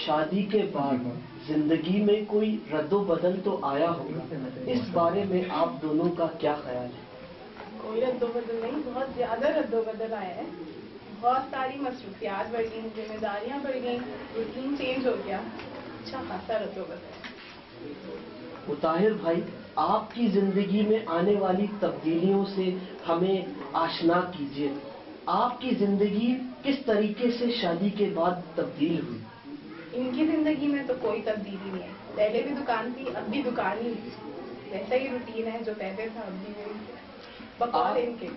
شادی کے بعد زندگی میں کوئی رد و بدل تو آیا ہوگا، اس بارے میں آپ دونوں کا کیا خیال ہے؟ کوئی رد و بدل نہیں، بہت زیادہ رد و بدل آیا ہے. بہت ساری مصروفیات بڑھ گئیں، ذمہ داریاں بڑھ گئیں، روٹین چینج ہو گیا. اچھا خاصا رد و بدل ہے. مطاہر بھائی، آپ کی زندگی میں آنے والی تبدیلیوں سے ہمیں آشنا کیجیے. آپ کی زندگی کس طریقے سے شادی کے بعد تبدیل ہوئی؟ ان کی زندگی میں تو کوئی تبدیلی نہیں ہے. پہلے بھی دکان تھی، اب بھی دکان ہی ہے. ویسا ہی روٹین ہے جو پہلے تھا اب بھی وہی. بقول ان کے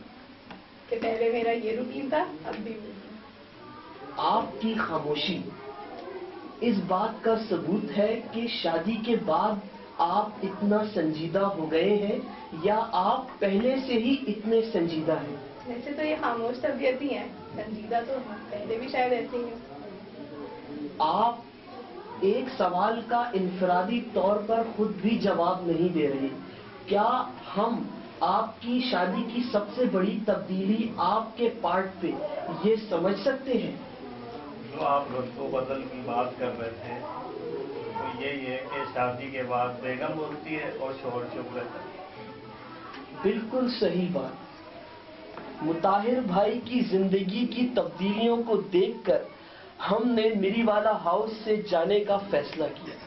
کہ پہلے میرا یہ روٹین تھا، اب بھی وہی. آپ کی خاموشی اس بات کا ثبوت ہے کہ شادی کے بعد آپ اتنا سنجیدہ ہو گئے ہیں یا آپ پہلے سے ہی اتنے سنجیدہ ہیں؟ ویسے تو یہ خاموش طبیعت ہی ہے، سنجیدہ تو پہلے بھی شاید ایسے ہی ہے. آپ ایک سوال کا انفرادی طور پر خود بھی جواب نہیں دے رہے. کیا ہم آپ کی شادی کی سب سے بڑی تبدیلی آپ کے پارٹ پہ یہ سمجھ سکتے ہیں؟ جو آپ رد و بدل کی بات کر رہے تھے وہ یہی ہے کہ شادی کے بعد بیگم بولتی ہے اور شوہر چپ رہتا ہے. بالکل صحیح بات. مطاہر بھائی کی زندگی کی تبدیلیوں کو دیکھ کر ہم نے میری والا ہاؤس سے جانے کا فیصلہ کیا.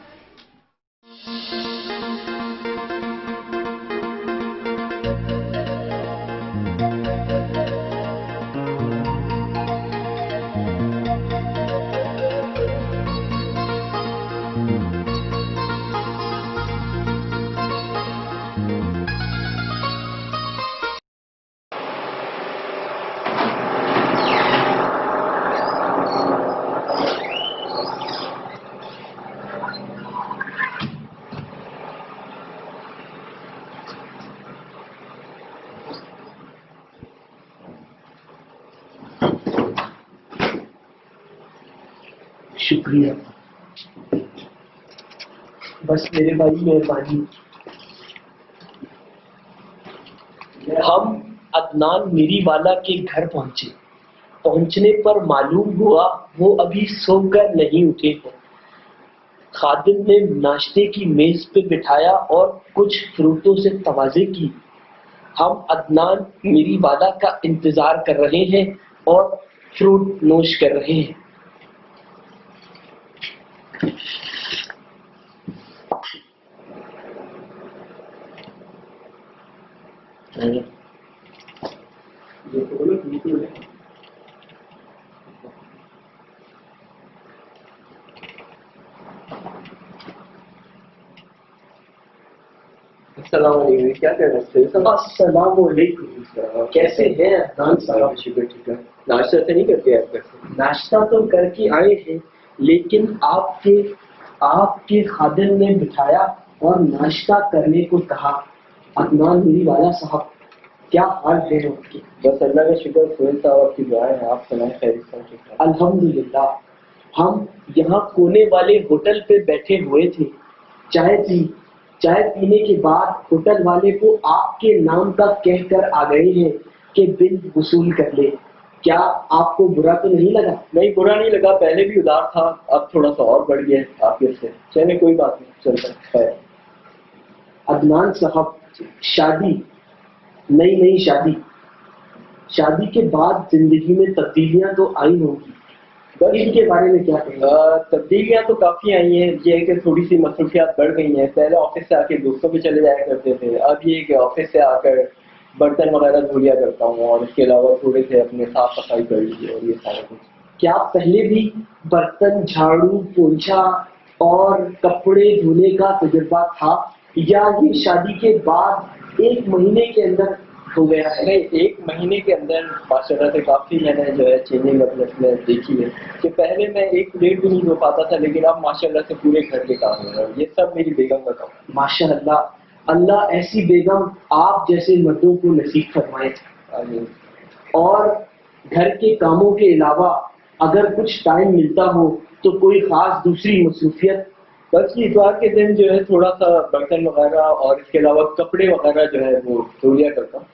شکریہ. بس میرے بھائی مہربانی. ہم عدنان میری والا کے گھر پہنچے. پہنچنے پر معلوم ہوا وہ ابھی سو کر نہیں اٹھے ہیں. خادم نے ناشتے کی میز پہ بٹھایا اور کچھ فروٹوں سے توازے کی. ہم عدنان میری والا کا انتظار کر رہے ہیں اور فروٹ نوش کر رہے ہیں. السلام علیکم. کیا کر رہے تھے؟ السلام علیکم. کیسے ہیں عدنان صاحب؟ شکر. ناشتہ تو نہیں کرتے آپ کا؟ ناشتہ تو کر کے آئے ہیں، لیکن آپ کے خادم نے بٹھایا اور ناشتہ کرنے کو کہا. عدنان میری والا صاحب، کیا حال ہے آپ کے؟ بس اللہ کا شکر. سہیل صاحب آپ کی دعا ہے. آپ سنائیں خیریت سے؟ الحمدللہ. ہم یہاں کونے والے ہوٹل پہ بیٹھے ہوئے تھے. چائے پینے کے بعد ہوٹل والے کو آپ کے نام کا کہہ کر آ گئے ہیں کہ بل وصول کر لے. کیا آپ کو برا تو نہیں لگا؟ نہیں، برا نہیں لگا. پہلے بھی ادار تھا، اب تھوڑا سا اور بڑھ گیا ہے آپ سے. چلے کوئی بات نہیں، چلتا ہے. عدنان صاحب، نئی شادی کے بعد زندگی میں تبدیلیاں تو آئی ہوں گی. بس ان کے بارے میں کیا کہیں گے؟ تبدیلیاں تو کافی آئی ہیں. یہ ہے کہ تھوڑی سی مصروفیات بڑھ گئی ہیں. پہلے آفس سے آ کے دوستوں پہ چلے جایا کرتے تھے، اب یہ کہ آفس سے آ کر برتن وغیرہ دھو لیا کرتا ہوں، اور اس کے علاوہ تھوڑے سے اپنے صاف صفائی کر لیجیے اور یہ سارا کچھ. کیا پہلے بھی برتن جھاڑو پوچھا اور کپڑے دھونے کا تجربہ تھا، یا یہ شادی کے بعد ایک مہینے کے اندر ہو گیا ہے؟ نہیں، ایک مہینے کے اندر ماشاء اللہ سے کافی میں نے جو ہے چینجنگ اپنے دیکھی ہے. کہ پہلے میں ایک پلیٹ بھی نہیں دھو پاتا تھا، لیکن اب ماشاء اللہ سے پورے گھر کے کام ہو رہا ہے. یہ سب میری بیگم کا کام. ماشاء اللہ. اللہ ایسی بیگم آپ جیسے مردوں کو نصیب فرمائے. آمین. اور گھر کے کاموں کے علاوہ اگر کچھ ٹائم ملتا ہو تو کوئی خاص دوسری مصروفیت؟ بس یہ اتوار کے دن جو ہے تھوڑا سا برتن وغیرہ اور اس کے علاوہ کپڑے وغیرہ جو ہے وہ دھو لیا کرتا ہوں.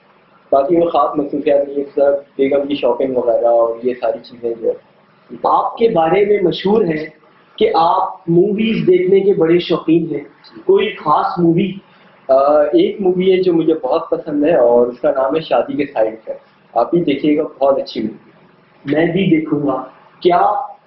باقی وہ خاص مصروفیات نہیں ہے. سر بیگم کی شاپنگ وغیرہ اور یہ ساری چیزیں جو ہے. آپ کے بارے میں مشہور ہے کہ آپ موویز دیکھنے کے بڑے شوقین ہیں، کوئی خاص مووی؟ ایک مووی ہے جو مجھے بہت پسند ہے اور اس کا نام ہے شادی کے سائڈ افیکٹ. آپ بھی دیکھیے گا، بہت اچھی مووی. میں بھی دیکھوں گا. کیا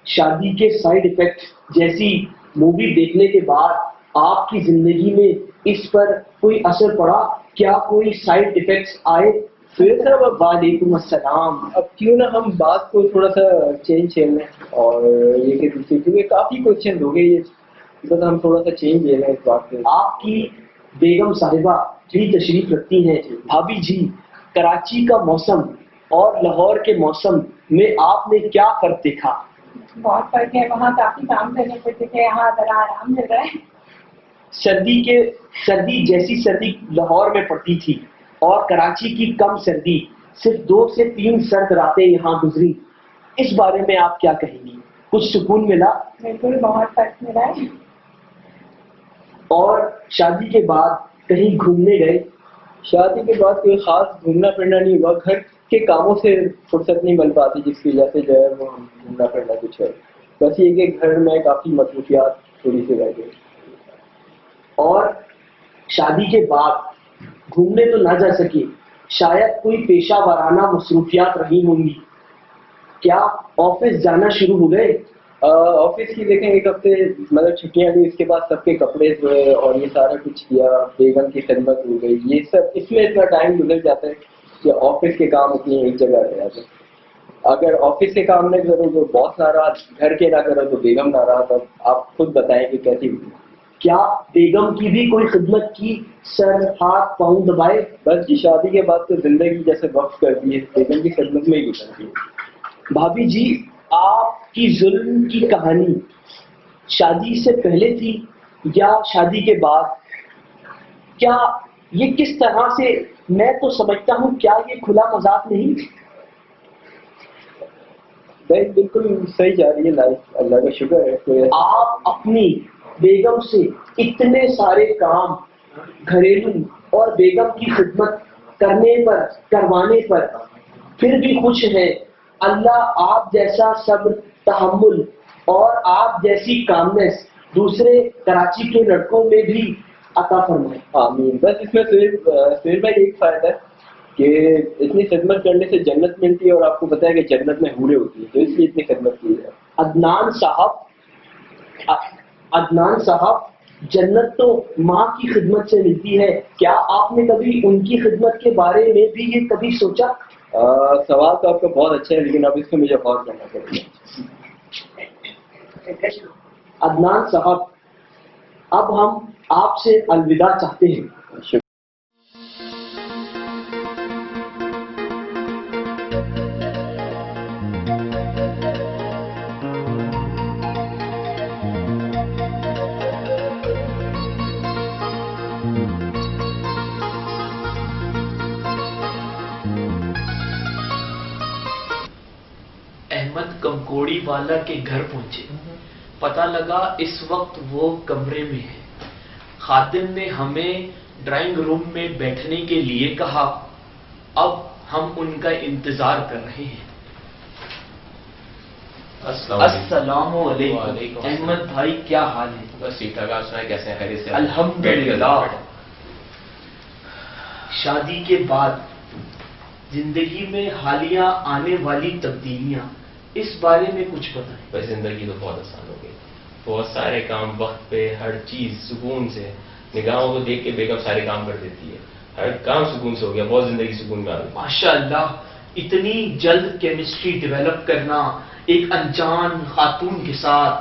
شادی کے سائیڈ ایفیکٹ جیسی مووی دیکھنے کے بعد آپ کی زندگی میں اس پر کوئی اثر پڑا؟ کیا کوئی سائیڈ ایفیکٹس آئے؟ سہیل صاحب، وعلیکم السلام. اب کیوں نہ ہم بات کو تھوڑا سا چینج لیں اور یہ کہ دوسری، کیونکہ کافی کوشچن ہو گئے یہ، بس ہم تھوڑا سا چینج لے لیں اس بات پہ. آپ کی بیگم صاحبہ بھی تشریف رکھتی ہیں. بھابھی جی، کراچی کا موسم اور لاہور کے موسم میں آپ نے کیا فرق دیکھا؟ بہت فرق ہے. وہاں کافی کام کرنے پڑتے تھے، یہاں ذرا آرام مل رہا ہے. سردی جیسی سردی لاہور میں پڑتی تھی اور کراچی کی کم سردی، صرف 2 سے 3 سرد راتیں یہاں گزری. اس بارے میں آپ کیا کہیں گی؟ کچھ سکون ملا؟ بالکل بہت فرق ملا ہے. اور شادی کے بعد کہیں گھومنے گئے؟ شادی کے بعد کوئی خاص گھومنا پھرنا نہیں ہوا، گھر کے کاموں سے فرصت نہیں مل پاتی جس کی وجہ سے جو ہے وہ گھومنا پھرنا کچھ ہے. بس یہ کہ گھر میں کافی مصروفیات تھوڑی سی رہ گئی. اور شادی کے بعد گھومنے تو نہ جا سکے، شاید کوئی پیشہ ورانہ مصروفیات رہی ہوں گی. کیا آفس جانا شروع ہو گئے؟ آفس کی دیکھیں ایک ہفتے مطلب چھٹیاں لی، اس کے بعد سب کے کپڑے دھوئے اور یہ سارا کچھ کیا، بیگم کی خدمت ہو گئی، یہ سب اس میں اتنا ٹائم گزر جاتا ہے کہ آفس کے کام اتنی ایک جگہ رہ جاتے ہیں. اگر آفس کے کام نہ کرو تو باس ناراض، گھر کے نہ کرو تو بیگم ناراض. اب آپ خود بتائیں کہ کیسی ہوئی. کیا بیگم کی بھی کوئی خدمت کی؟ سر ہاتھ پاؤں دبائے؟ بس جی، شادی کے بعد تو زندگی جیسے وقف کر دی ہے، بیگم کی خدمت میں ہی گزرتی ہے. بھابھی جی، آپ کی ظلم کی کہانی شادی سے پہلے تھی یا شادی کے بعد؟ کیا یہ کس طرح سے؟ میں تو سمجھتا ہوں کیا یہ کھلا مذاق نہیں؟ بالکل صحیح جا رہی ہے لائف، اللہ کا شکر ہے. آپ اپنی بیگم سے اتنے سارے کام گھریلو اور بیگم کی خدمت کروانے پر پھر بھی خوش ہیں. اللہ آپ جیسا صبر، تحمل اور آپ جیسی کامنس دوسرے کراچی کے لڑکوں میں بھی عطا فرمائے. آمین. بس اس میں سہیل بھائی ایک فائدہ ہے کہ اتنی خدمت کرنے سے جنت ملتی ہے، اور آپ کو پتا ہے کہ جنت میں حوریں ہوتی ہیں، تو اس لیے اتنی خدمت کی ہے. عدنان صاحب، جنت تو ماں کی خدمت سے ملتی ہے. کیا آپ نے کبھی ان کی خدمت کے بارے میں بھی یہ کبھی سوچا؟ سوال تو آپ کا بہت اچھا ہے، لیکن اب اس میں مجھے غور کرنا پڑے گا. عدنان صاحب، اب ہم آپ سے الوداع چاہتے ہیں. احمد کمکوڑی والا کے گھر پہنچے، پتہ لگا اس وقت وہ کمرے میں ہے. خادم نے ہمیں ڈرائنگ روم میں بیٹھنے کے لیے کہا. اب ہم ان کا انتظار کر رہے ہیں. السلام علیکم. احمد بھائی کیا حال ہے؟ بس ٹھیک ٹھاک. آپ سنائیں کیسے ہیں؟ خیریت سے؟ الحمدللہ. شادی کے بعد زندگی میں حالیہ آنے والی تبدیلیاں، اس بارے میں کچھ بتائیں. بس زندگی تو بہت آسان ہو گئی، بہت سارے کام وقت پہ، ہر چیز سکون سے. نگاہوں کو دیکھ کے بیگم سارے کام کر دیتی ہے، ہر کام سکون سے ہو گیا. بہت زندگی سکون میں آ گئی. ماشاء اللہ. اتنی جلد کیمسٹری ڈیولپ کرنا ایک انجان خاتون کے ساتھ،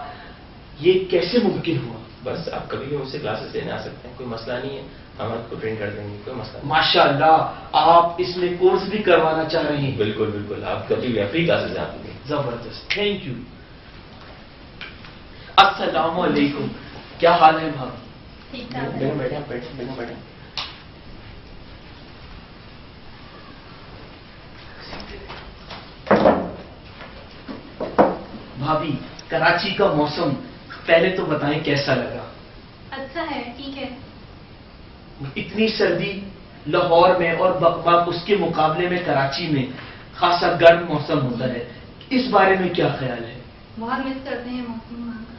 یہ کیسے ممکن ہوا؟ بس آپ کبھی بھی مجھ سے کلاسز لینے آ سکتے ہیں، کوئی مسئلہ نہیں ہے. ہم آپ کو ٹرین کر دیں گے، کوئی مسئلہ نہیں. ماشاء اللہ. آپ اس میں کورس بھی کروانا چاہ رہے ہیں؟ بالکل بالکل. آپ کبھی بھی فری کلاسز آپ کو. زبردست. Thank you. السلام علیکم. کیا حال ہے بھابھی؟ ٹھیک ٹھاک ہے. بیٹھیں بیٹھیں آپ بیٹھیں بیٹھیں بیٹھیں. بھابھی، کراچی کا موسم پہلے تو بتائیں کیسا لگا؟ اچھا ہے، ٹھیک ہے. اتنی سردی لاہور میں اور بقباق اس کے مقابلے میں کراچی میں خاصا گرم موسم ہوتا ہے، اس بارے میں کیا خیال ہے؟ بہت مس کرتے ہیں موسم وہاں کا.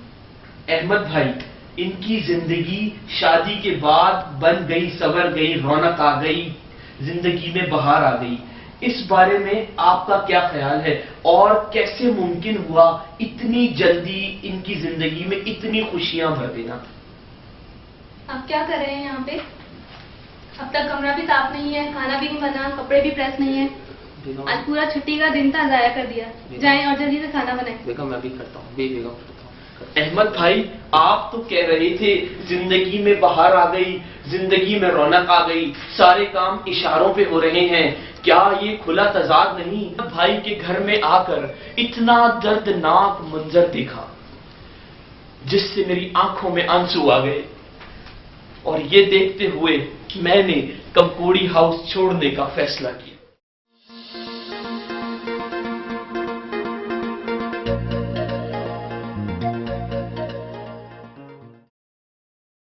احمد بھائی، ان کی زندگی شادی کے بعد بن گئی، سنور گئی، رونق آ گئی، زندگی میں بہار آ گئی. اس بارے میں آپ کا کیا خیال ہے اور کیسے ممکن ہوا اتنی جلدی ان کی زندگی میں اتنی خوشیاں بھر دینا؟ آپ کیا کر رہے ہیں یہاں پہ؟ اب تک کمرہ بھی صاف نہیں ہے، کھانا بھی نہیں بنا، کپڑے بھی پریس نہیں ہے. آج پورا چھٹی کا دن تھا، ضائع کر دیا. جائیں اور جلدی سے کھانا بنائیں. بیگم میں بھی کرتا ہوں، بیگم کرتا ہوں. احمد بھائی، آپ تو کہہ رہے تھے زندگی میں بہار آ گئی، زندگی میں رونق آ گئی، سارے کام اشاروں پہ ہو رہے ہیں. کیا یہ کھلا تضاد نہیں؟ بھائی کے گھر میں آ کر اتنا دردناک منظر دیکھا جس سے میری آنکھوں میں آنسو آ گئے، اور یہ دیکھتے ہوئے میں نے کمکوڑی ہاؤس چھوڑنے کا فیصلہ کیا.